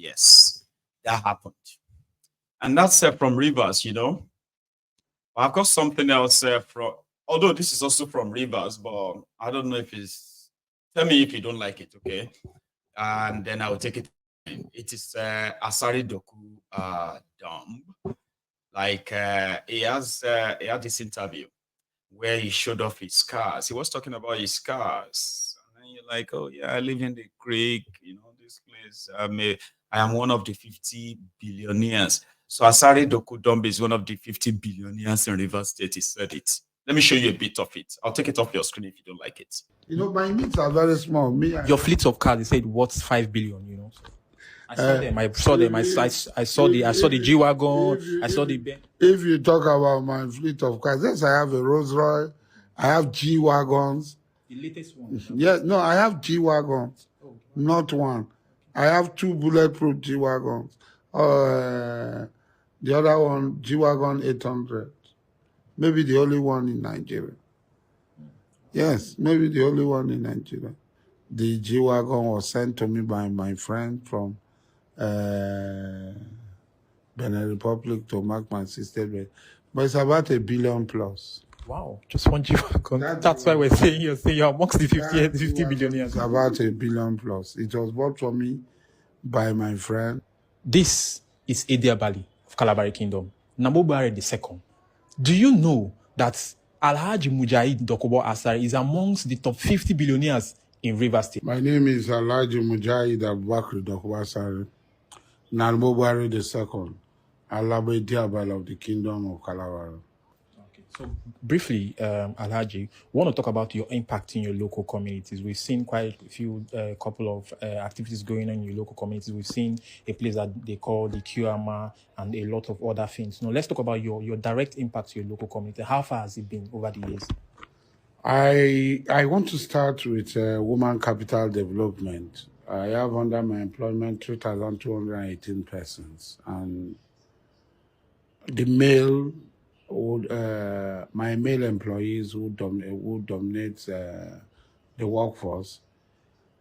Yes, that happened. And that's from Rivers, I've got something else from, although this is also from Rivers, but I don't know if it's, tell me if you don't like it, okay? And then I'll take it. It is Asari Doku Dumb. Like he had this interview where he showed off his cars. He was talking about his cars. And you're like, oh yeah, I live in the creek, this place. I am one of the 50 billionaires. So Asari Dokudombe is one of the 50 billionaires in Rivers State. He said it. Let me show you a bit of it. I'll take it off your screen if you don't like it. My needs are very small. Your fleet of cars, they said worth 5 billion, I saw them. I saw them. I saw the G wagon. I saw the Ben. If you talk about my fleet of cars, yes, I have a Rolls Royce. I have G wagons. The latest one. Yes, no, I have G wagons, not one. I have 2 bulletproof G wagons. The other one, G wagon 800. Maybe the only one in Nigeria. Yes, maybe the only one in Nigeria. The G wagon was sent to me by my friend from Benin Republic to mark my sister birthday. But it's about $1 billion plus. Wow, just one G wagon. That's why we're saying you're amongst the 50 billionaires. It's about $1 billion plus. It was bought for me by my friend. This is Edia Bali of Kalabari Kingdom, Nambobare II. Do you know that Alhaji Mujahid Dokubo Asari is amongst the top 50 billionaires in Rivers State? My name is Alhaji Mujahid Abubakar Dokubo Asari, Nambobare II, Alabe Diabal of the Kingdom of Kalabari. So briefly, Alhaji, we want to talk about your impact in your local communities. We've seen quite a few couple of activities going on in your local communities. We've seen a place that they call the QMA and a lot of other things. Now, let's talk about your direct impact to your local community. How far has it been over the years? I want to start with woman capital development. I have under my employment 3,218 persons, and the male my male employees who dominate the workforce,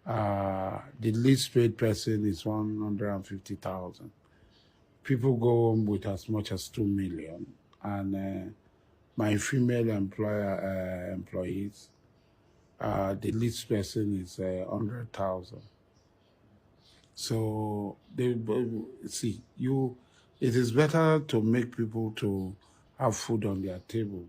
the least paid person is 150,000. People go home with as much as 2 million, and my female employees, the least person is 100,000. So it is better to make people to have food on their table.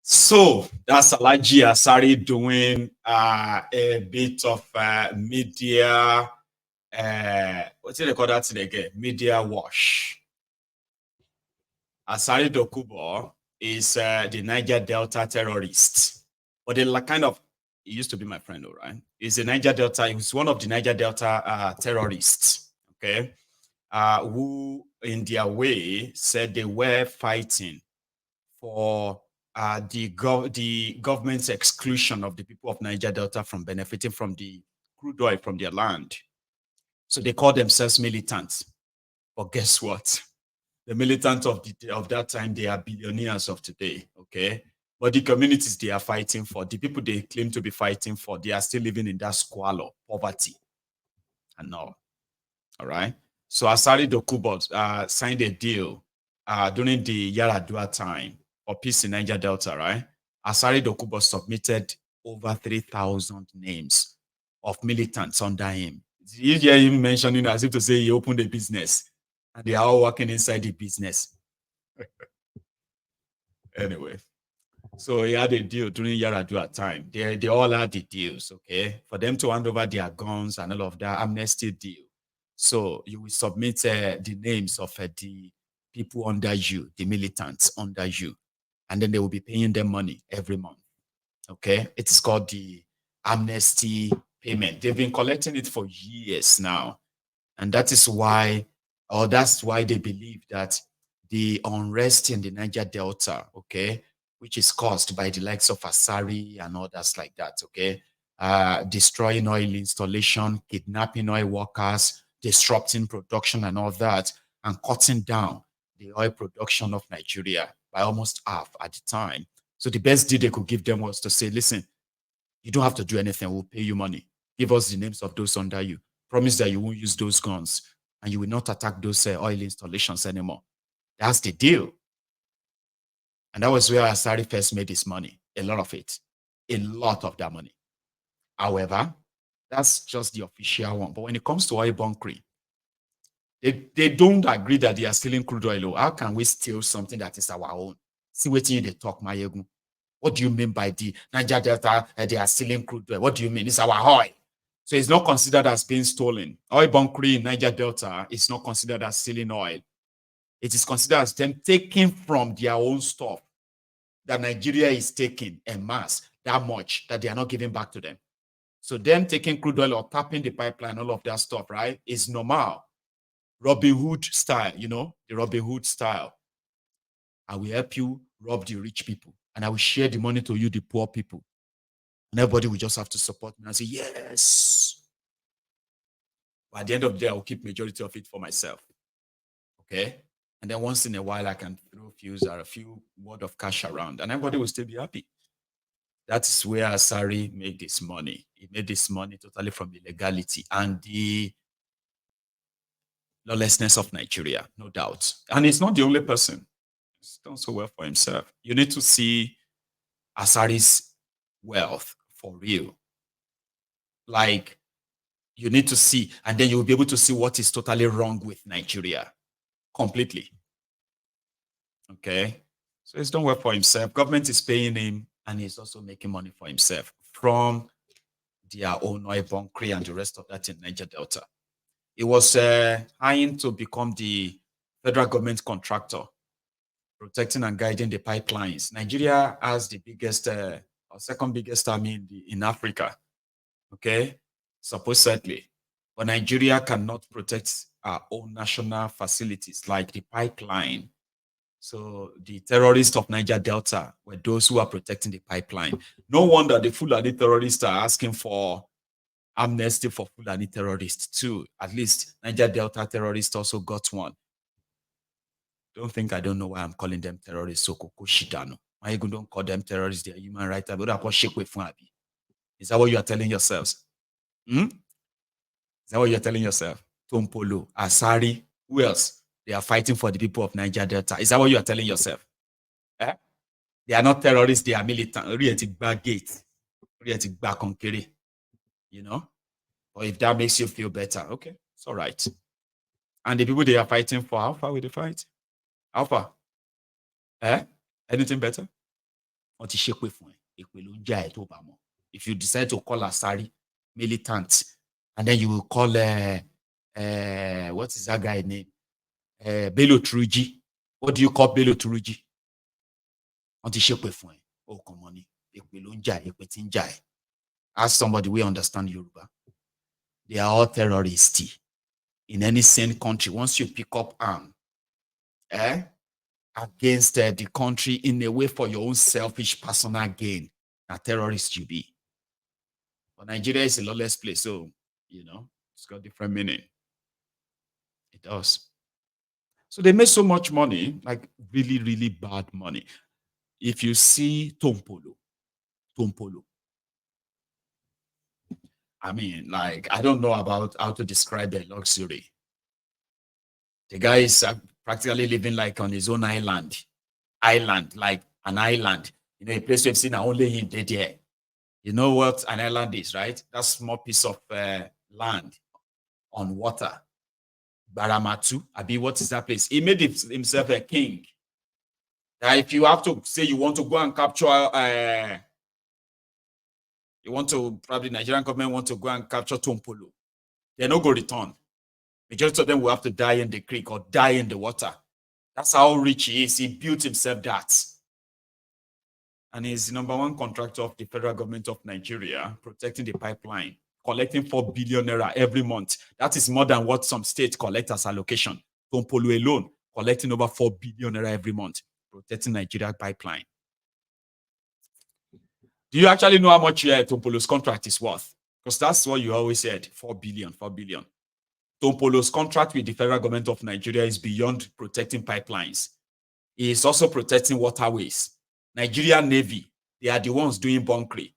So that's Alhaji Asari doing a bit of media, what's it called that thing again? Media wash. Asari Dokubo is the Niger Delta terrorist. But they he used to be my friend, all right? He's a Niger Delta, he was one of the Niger Delta terrorists, okay? Who in their way said they were fighting for the government's exclusion of the people of Niger Delta from benefiting from the crude oil from their land. So they call themselves militants. But guess what? The militants of that time, they are billionaires of today, okay? But the communities they are fighting for, the people they claim to be fighting for, they are still living in that squalor, poverty, and all right? So Asari Dokubo signed a deal during the Yaradua time for peace in Niger Delta, right? Asari Dokubo submitted over 3,000 names of militants under him. You hear him mentioning as if to say he opened a business and they are all working inside the business. Anyway, so he had a deal during Yaradua time. They all had the deals, okay? For them to hand over their guns and all of that amnesty deal. So you will submit the names of the people under you, the militants under you, and then they will be paying them money every month. Okay, it's called the amnesty payment. They've been collecting it for years now, and that's why they believe that the unrest in the Niger Delta, okay, which is caused by the likes of Asari and others like that, okay, destroying oil installation, kidnapping oil workers, disrupting production and all that, and cutting down the oil production of Nigeria by almost half at the time. So the best deal they could give them was to say, listen, you don't have to do anything. We'll pay you money. Give us the names of those under you. promise that you won't use those guns and you will not attack those oil installations anymore. That's the deal. And that was where Asari first made his money, a lot of it, a lot of that money. However, that's just the official one. But when it comes to oil bunkering, they don't agree that they are stealing crude oil. How can we steal something that is our own? See what you they talk, Mayegu. What do you mean by the Niger Delta? They are stealing crude oil. What do you mean? It's our oil. So it's not considered as being stolen. Oil bunkering in Niger Delta is not considered as stealing oil. It is considered as them taking from their own stuff that Nigeria is taking en masse, that much that they are not giving back to them. So them taking crude oil or tapping the pipeline, all of that stuff, right, is normal. Robin Hood style, you know, the Robin Hood style. I will help you rob the rich people, and I will share the money to you, the poor people. And everybody will just have to support me and say, yes. But at the end of the day, I will keep majority of it for myself. Okay? And then once in a while, I can throw a few word of cash around, and everybody will still be happy. That is where Asari made this money. He made this money totally from the legality and the lawlessness of Nigeria, no doubt. And it's not the only person. He's done so well for himself. You need to see Asari's wealth for real. Like, you need to see, and then you'll be able to see what is totally wrong with Nigeria. Completely. Okay? So he's done well for himself. Government is paying him, and he's also making money for himself from their own oil bunkering and the rest of that in Niger Delta. It was eyeing to become the federal government contractor, protecting and guiding the pipelines. Nigeria has the biggest, or second biggest army in Africa, okay, supposedly. But Nigeria cannot protect our own national facilities like the pipeline. So the terrorists of Niger Delta were those who are protecting the pipeline. No wonder the Fulani terrorists are asking for amnesty for Fulani terrorists too. At least Niger Delta terrorists also got one. Don't think I don't know why I'm calling them terrorists. So Shidano. I don't call them terrorists, they're human rights. Is that what you are telling yourselves? Is that what you're telling yourself? Tompolo, Asari, who else? They are fighting for the people of Niger Delta. Is that what you are telling yourself? Eh? They are not terrorists, they are militant. You know? Or if that makes you feel better, okay, it's all right. And the people they are fighting for, how far will they fight? How far? Anything better? If you decide to call Asari militant, and then you will call what is that guy name? Bello Turuji. What do you call Bello Turuji? Oh, come on. Ask somebody we understand Yoruba. They are all terrorists. In any sane country, once you pick up arm against the country in a way for your own selfish personal gain, a terrorist you be. But Nigeria is a lawless place, so you know it's got different meaning. It does. So they made so much money, like really, really bad money. If you see Tompolo, I mean, like, I don't know about how to describe the luxury. The guy is practically living like on his own island, like an island. You know, a place we've seen only him there. You know what an island is, right? That small piece of land on water. Baramatu, Abi, what is that place? He made himself a king. Now, if you have to say you want to go and capture, you want to, probably Nigerian government want to go and capture Tompolo, they're not going to return. Majority of them will have to die in the creek or die in the water. That's how rich he is. He built himself that. And he's the number one contractor of the federal government of Nigeria, protecting the pipeline, collecting 4 billion naira every month. That is more than what some states collect as allocation. Tompolo alone, collecting over 4 billion naira every month, protecting Nigeria pipeline. Do you actually know how much Tompolo's contract is worth? Because that's what you always said, 4 billion. Tompolo's contract with the federal government of Nigeria is beyond protecting pipelines. He is also protecting waterways. Nigerian Navy, they are the ones doing bunkering.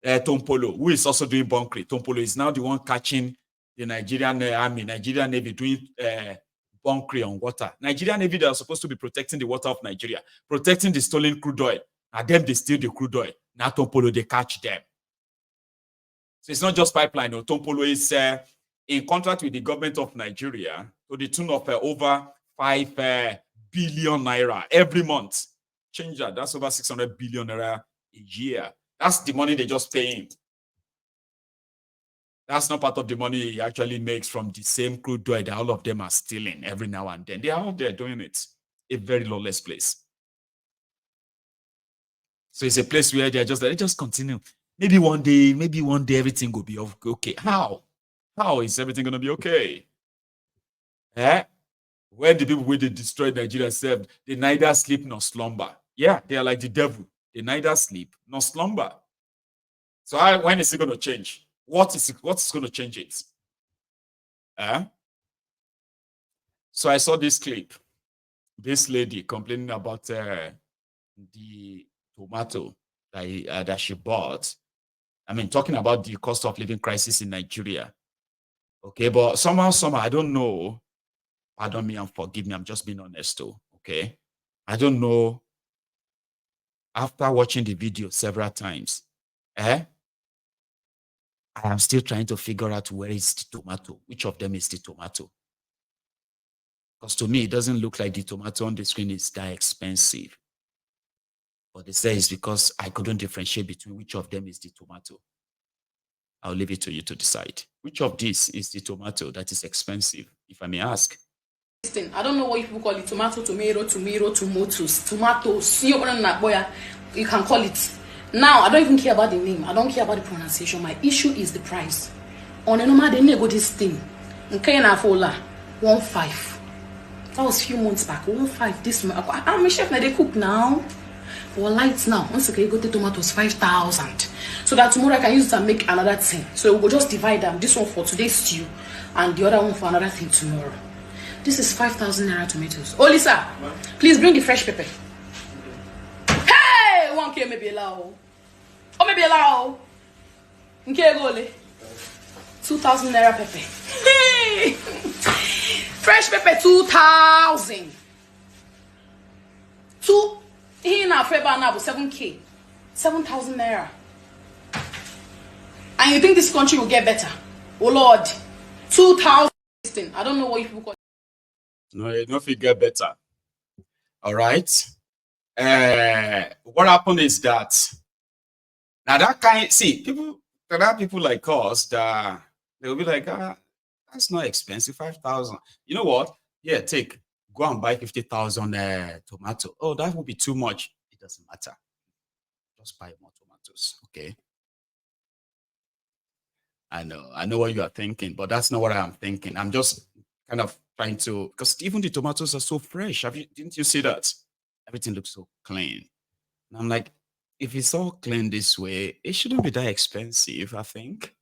Tompolo, who is also doing bunkering. Tompolo is now the one catching the Nigerian army, Nigerian Navy doing bunkering on water. Nigerian Navy, they are supposed to be protecting the water of Nigeria, protecting the stolen crude oil. And them, they steal the crude oil. Now Tompolo, they catch them. So it's not just pipeline. No. Tompolo is in contract with the government of Nigeria to the tune of over 5 billion naira every month. Change that. That's over 600 billion naira a year. That's the money they just pay him. That's not part of the money he actually makes from the same crude oil that all of them are stealing every now and then. They are out there doing it. A very lawless place. So it's a place where they just continue. Maybe one day everything will be okay. How? How is everything going to be okay? When the people who they destroyed Nigeria said they neither sleep nor slumber. Yeah, they are like the devil. They neither sleep nor slumber. So when is it going to change? What's going to change it? So I saw this clip. This lady complaining about the tomato that she bought. I mean, talking about the cost of living crisis in Nigeria. Okay, but somehow, I don't know. Pardon me and forgive me. I'm just being honest, though. Okay, I don't know. After watching the video several times, I am still trying to figure out where is the tomato. Which of them is the tomato? Because to me, it doesn't look like the tomato on the screen is that expensive. But they say it's because I couldn't differentiate between which of them is the tomato. I'll leave it to you to decide. Which of these is the tomato that is expensive, if I may ask? I don't know what people call it. Tomatoes. You can call it. Now, I don't even care about the name. I don't care about the pronunciation. My issue is the price. On a normal, they never go this thing. Okay, na fola 1.5. That was a few months back. 1.5 this month. I'm a chef now. They cook now. For lights now. Once again, you go to tomatoes 5,000. So that tomorrow I can use it and make another thing. So we'll just divide them. This one for today's stew, and the other one for another thing tomorrow. This is 5,000 naira tomatoes. Oh, Lisa, please bring the fresh pepper. Hey, 1K maybe allow. Oh, maybe allow. Okay, go 2,000 naira pepper. Hey, fresh pepper 2,000. Here now, Feba now 7K, 7,000 naira. And you think this country will get better? Oh Lord, 2,000. I don't know what you call it. No, it don't get better. All right. What happened is that now that kind, see, there are people like us that they'll be like, that's not expensive, 5,000. You know what? Yeah, go and buy 50,000 tomato. Oh, that would be too much. It doesn't matter. Just buy more tomatoes, okay? I know what you are thinking, but that's not what I'm thinking. I'm just kind of trying to, because even the tomatoes are so fresh. Didn't you see that? Everything looks so clean. And I'm like, if it's all clean this way, it shouldn't be that expensive, I think.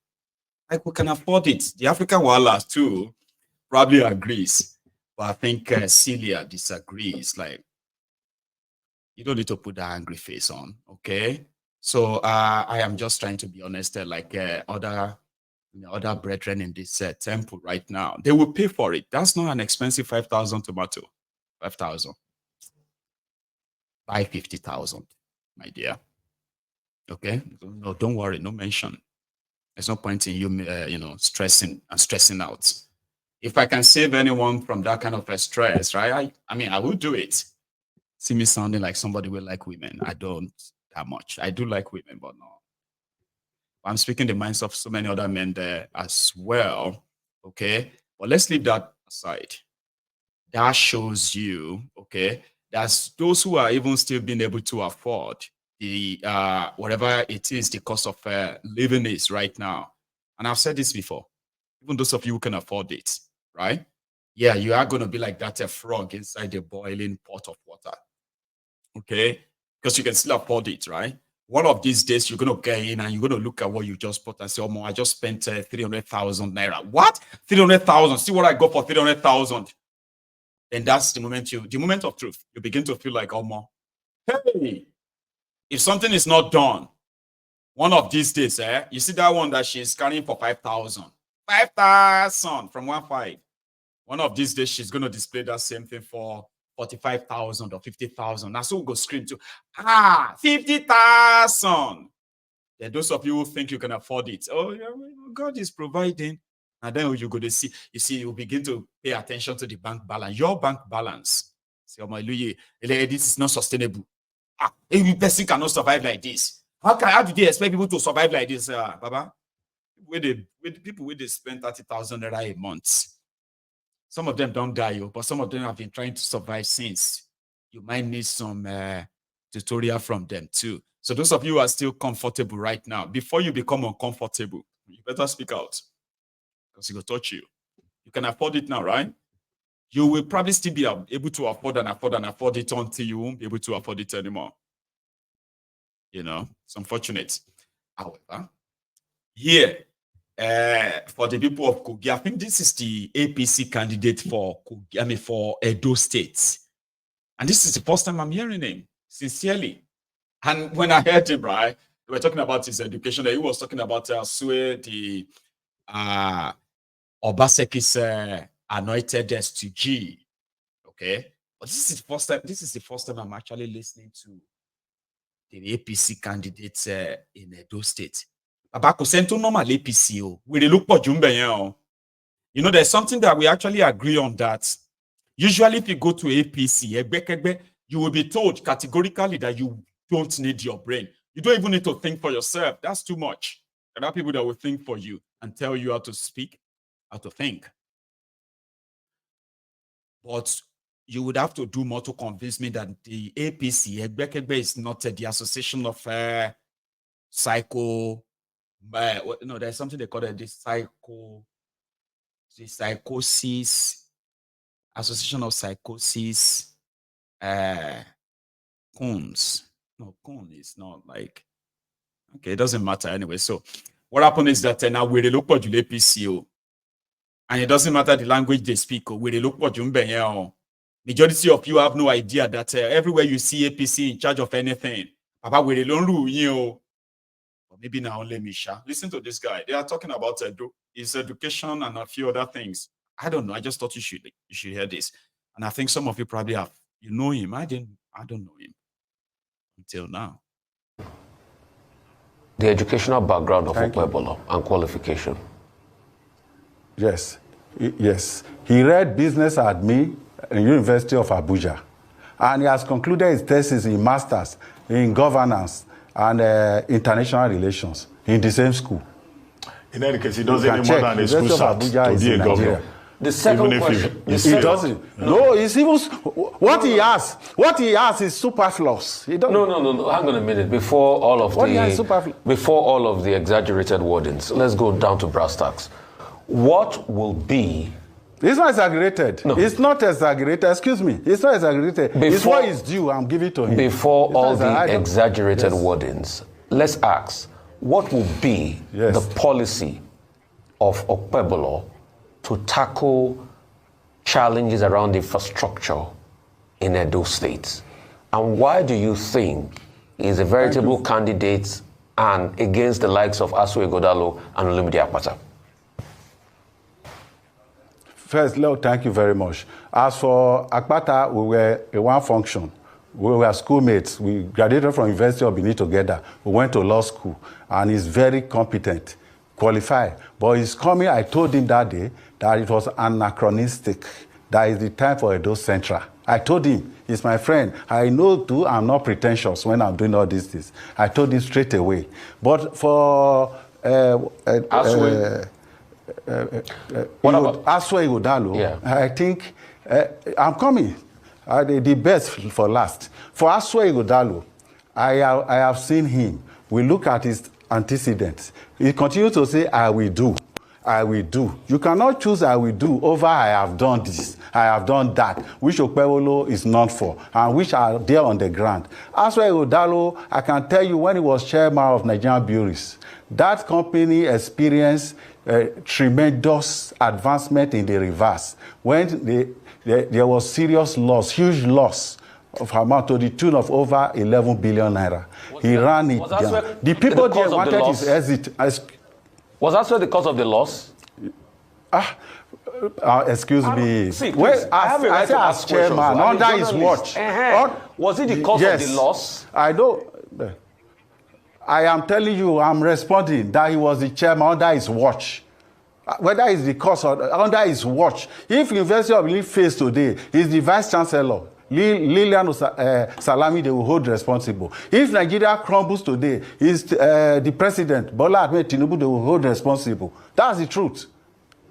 Like, we can afford it. The African Wallace too probably agrees. But I think Celia disagrees. Like, you don't need to put that angry face on, okay? So I am just trying to be honest, like other brethren in this temple right now. They will pay for it. That's not an expensive 5,000 tomato. 5,000. Buy 50,000, my dear. Okay? No, don't worry. No mention. There's no point in you, stressing out. If I can save anyone from that kind of stress, right? I mean, I will do it. See me sounding like somebody will like women. I don't that much. I do like women, but no. I'm speaking the minds of so many other men there as well. Okay. But let's leave that aside. That shows you, okay, that's those who are even still being able to afford the whatever it is the cost of living is right now. And I've said this before. Even those of you who can afford it, right? Yeah, you are going to be like that frog inside a boiling pot of water. Okay? Because you can still afford it, right? One of these days, you're going to get in and you're going to look at what you just bought and say, oh, I just spent 300,000 naira. What? 300,000? See what I got for 300,000. Then that's the moment of truth. You begin to feel like, oh, hey, if something is not done, one of these days, you see that one that she's carrying for 5,000. 5,000 from 1.5. One of these days, she's going to display that same thing for 45,000 or 50,000. Now, so we'll go scream to, 50,000. Then those of you who think you can afford it, oh, yeah, God is providing. And then you go to see, you begin to pay attention to the bank balance. Your bank balance. Say, oh my Louis, this is not sustainable. A person cannot survive like this. How do they expect people to survive like this, Baba? With people where they spend 30,000 naira a month. Some of them don't die, but some of them have been trying to survive since. You might need some tutorial from them too. So those of you who are still comfortable right now, before you become uncomfortable, you better speak out because it will touch you. You can afford it now, right? You will probably still be able to afford it until you won't be able to afford it anymore. You know, it's unfortunate. However, here, for the people of Kogi, I think this is the APC candidate for Kogi, for Edo State. And this is the first time I'm hearing him, sincerely. And when I heard him, right, we were talking about his education. He was talking about the Obaseki's anointed STG. Okay. But this is the first time I'm actually listening to the APC candidates in Edo State. Normal APC. You know, there's something that we actually agree on that. Usually, if you go to APC, you will be told categorically that you don't need your brain. You don't even need to think for yourself. That's too much. There are people that will think for you and tell you how to speak, how to think. But you would have to do more to convince me that the APC, is not the association of psycho. No, there's something they call it the psychosis, association of psychosis, cones. No, cone is not like, okay, it doesn't matter anyway. So what happened is that now we look for the APC, and it doesn't matter the language they speak, we look for Jumbe. Majority of you have no idea that everywhere you see APC in charge of anything, Papa, we don't rule you. Or maybe now only Misha. Listen to this guy. They are talking about his education and a few other things. I don't know. I just thought you should hear this. And I think some of you probably have. You know him. I don't know him until now. The educational background of Okwebolo and qualification. Yes. He read business admin at the University of Abuja. And he has concluded his thesis in masters in governance and international relations in the same school. In any case, he doesn't any more than a school cert to be a governor. The second question, he doesn't. No, it's even what he has is superfluous. No. Hang on a minute. Before all of the exaggerated wordings, let's go down to brass tacks. What will be? It's not exaggerated. No. It's not exaggerated. Excuse me. It's not exaggerated. It's what is due. I'm giving it to him. Before all the exaggerated wordings, let's ask, what will be the policy of Okwebolo to tackle challenges around infrastructure in Edo State? And why do you think he's a veritable candidate and against the likes of Asari Godalo and Olumide Akpata? First, Lord, thank you very much. As for Akpata, we were in one function. We were schoolmates. We graduated from University of Benin together. We went to law school, and he's very competent, qualified. But he's coming, I told him that day that it was anachronistic. That is the time for Edo Central. I told him, he's my friend. I know too, I'm not pretentious when I'm doing all these things. I told him straight away. But for Asari Godalo, I think I'm coming. The best for last. For Asari Godalo, I have seen him. We look at his antecedents. He continues to say, I will do. I will do. You cannot choose I will do over I have done this, I have done that, which Okwebolo is known for, and which are there on the ground. Asari Godalo, I can tell you when he was chairman of Nigerian Breweries, that company experienced tremendous advancement in the reverse. When there was serious loss, huge loss of amount to the tune of over 11 billion naira. He ran it down. The people there wanted his exit. Was that the cause of the loss? Excuse me. See, please, I say as chairman, under his watch. Was it the cause of the loss? I don't. I am telling you, I'm responding that he was the chairman under his watch. Whether it's the cause or under his watch. If University of Illinois fails today, he's the vice chancellor. Lilian Salami, they will hold responsible. If Nigeria crumbles today, he's the president, Bola Ahmed Tinubu, they will hold responsible. That's the truth.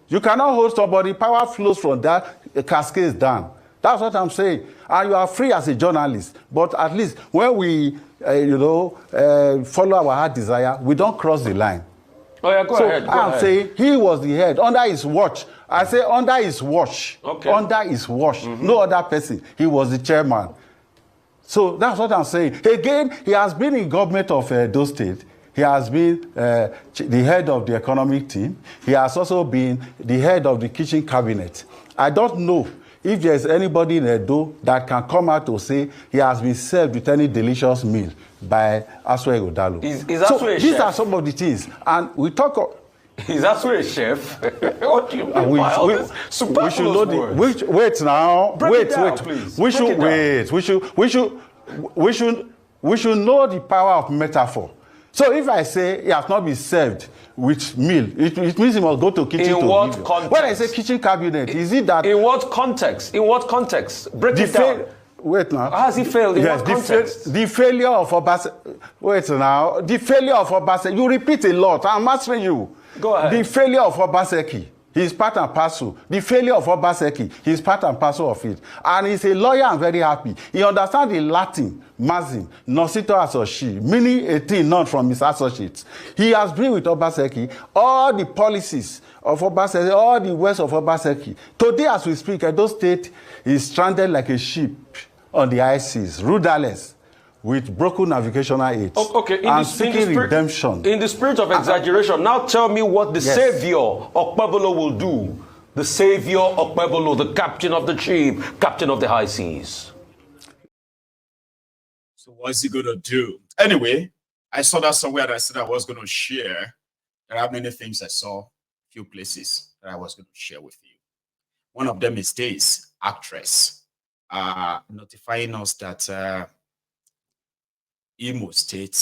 You cannot hold somebody, power flows from that, cascades down. That's what I'm saying. And you are free as a journalist. But at least when we, follow our heart desire, we don't cross the line. Oh, yeah, go ahead. I'm saying he was the head under his watch. I say under his watch. Okay. Under his watch. No other person. He was the chairman. So that's what I'm saying. Again, he has been in government of Edo State. He has been the head of the economic team. He has also been the head of the kitchen cabinet. I don't know if there's anybody in Edo that can come out to say he has been served with any delicious meal by Asari Odalu. Is Asari a these chef? are some of the things. And we talk... Is Asari a chef? What do you mean by all this? We should know the... Wait now. Break it down, please. We should wait. We should know the power of metaphor. So if I say he has not been served with meal, it means he must go to kitchen. In what context? When I say kitchen cabinet, is it that... In what context? In what context? Break it down. Wait now. How has he failed? In what context? The failure of Obaseki. Wait now. The failure of Obaseki. You repeat a lot. I'm answering you. Go ahead. The failure of Obaseki. He's part and parcel. The failure of Obaseki. He's part and parcel of it. And he's a lawyer and very happy. He understands the Latin, mazim, nocito associate, meaning a thing not from his associates. He has been with Obaseki. All the policies of Obaseki, all the words of Obaseki. Today, as we speak, Edo State is stranded like a ship on the high seas, rudderless, with broken navigational aids. Okay, and seeking redemption. In the spirit of exaggeration, now tell me what the savior Okpebolo will do. The savior Okpebolo, the captain of the ship, captain of the high seas. So what's he going to do? Anyway, I saw that somewhere that I said I was going to share. There are many things I saw, a few places that I was going to share with you. One of them is this actress notifying us that Imo State,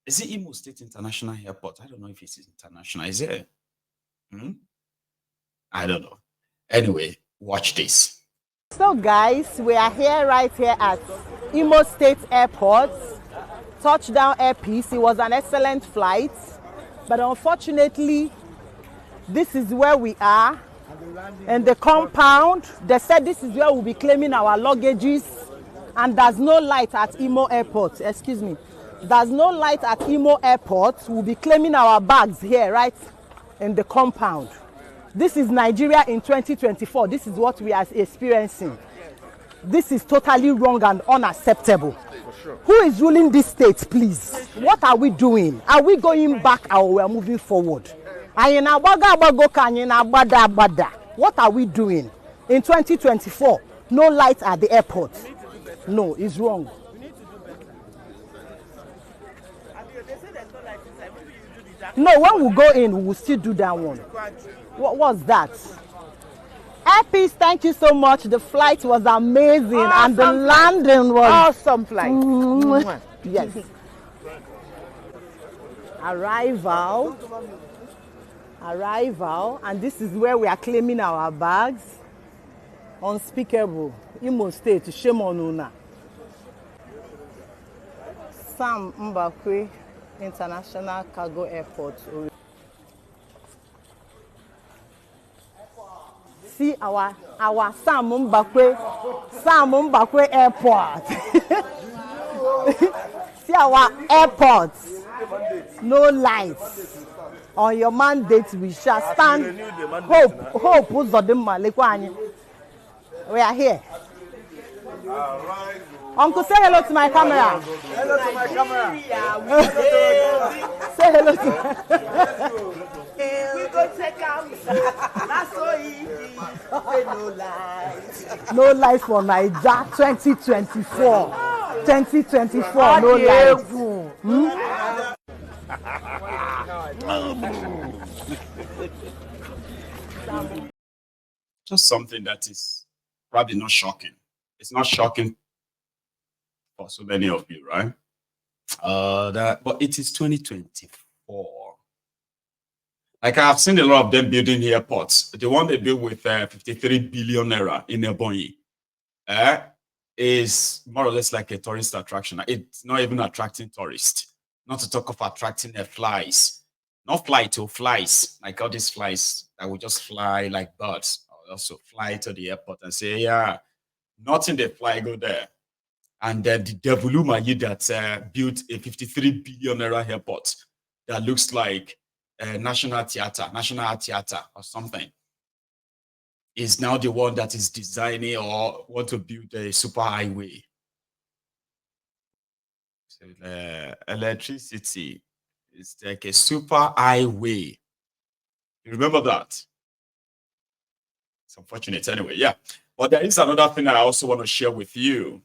is it Imo State International Airport? I don't know if it's international. Is it? I don't know. Anyway, watch this. So guys, we are here right here at Imo State Airport. Touchdown APC. It was an excellent flight, but unfortunately, this is where we are. And the compound, they said this is where we'll be claiming our luggages. And there's no light at Imo Airport. Excuse me. There's no light at Imo Airport. We'll be claiming our bags here, right in the compound. This is Nigeria in 2024. This is what we are experiencing. This is totally wrong and unacceptable. Sure. Who is ruling this state, please? What are we doing? Are we going back or we are moving forward? What are we doing? In 2024, no light at the airport. No, it's wrong. No, when we go in, we will still do that one. What was that? APC, thank you so much. The flight was amazing, and the landing was awesome flight. Yes. Arrival, and this is where we are claiming our bags. Unspeakable. Imo State, shame on Una. Sam Mbakwe International Cargo Airport. See our Sam Mbakwe Airport. See our airport. No lights. On your mandate, we shall stand. Hope. We are here. Uncle, say hello to my camera. Hello to my camera. Say hello to We go check out. That's so easy. No life for Naija 2024. 2024, no life. Just something that is probably not shocking. It's not shocking for so many of you, right? But it is 2024. Like I've seen a lot of them building airports. The one they built with 53 billion naira in Ebonyi is more or less like a tourist attraction. It's not even attracting tourists. Not to talk of attracting flies. Not fly to flies, like all these flies that will just fly like birds. Or also fly to the airport and say, yeah, nothing they fly go there. And then the Devulumayi that built a 53 billion naira airport that looks like National Art Theater or something, is now the one that is designing or want to build a super highway. So electricity is like a super highway. You remember that? It's unfortunate anyway, yeah. But there is another thing that I also want to share with you.